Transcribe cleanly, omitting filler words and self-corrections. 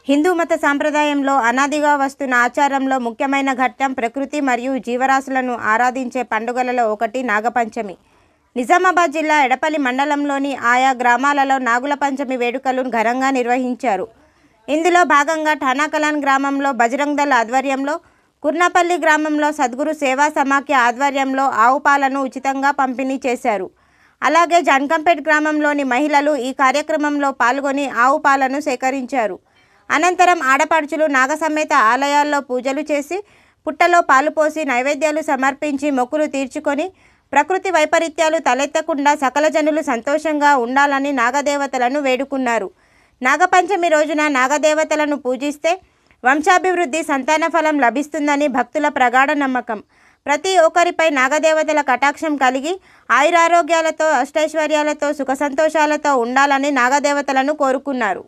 హిందూ మత సాంప్రదాయంలో అనాదిగా వస్తున్న ఆచారంలో ముఖ్యమైన ఘట్టం ప్రకృతి మరియు జీవరాశులను ఆరాధించే పండుగలలో ఒకటి నాగపంచమి. నిజామాబాద్ జిల్లా ఎడపల్లి మండలంలోని ఆయా గ్రామాలలో నాగుల పంచమి వేడుకలు ఘనంగా నిర్వహించారు. ఇందులో భాగంగా ఠానాకలాన్ గ్రామంలో బజరంగ్ దళ్ ఆధ్వర్యంలో, కుర్నాపల్లి గ్రామంలో సద్గురు సేవా సమాఖ్య ఆధ్వర్యంలో ఆవు పాలను ఉచితంగా పంపిణీ చేశారు. అలాగే జన్కంపేట్ గ్రామంలోని మహిళలు ఈ కార్యక్రమంలో పాల్గొని ఆవు పాలను సేకరించారు. అనంతరం ఆడపడుచులు నాగసమేత ఆలయాల్లో పూజలు చేసి పుట్టలో పాలు పోసి నైవేద్యాలు సమర్పించి మొక్కులు తీర్చుకొని ప్రకృతి వైపరీత్యాలు తలెత్తకుండా సకల జనులు సంతోషంగా ఉండాలని నాగదేవతలను వేడుకున్నారు. నాగపంచమి రోజున నాగదేవతలను పూజిస్తే వంశాభివృద్ధి, సంతాన ఫలం లభిస్తుందని భక్తుల ప్రగాఢ నమ్మకం. ప్రతి ఒక్కరిపై నాగదేవతల కటాక్షం కలిగి ఆయురారోగ్యాలతో, అష్టైశ్వర్యాలతో, సుఖ సంతోషాలతో ఉండాలని నాగదేవతలను కోరుకున్నారు.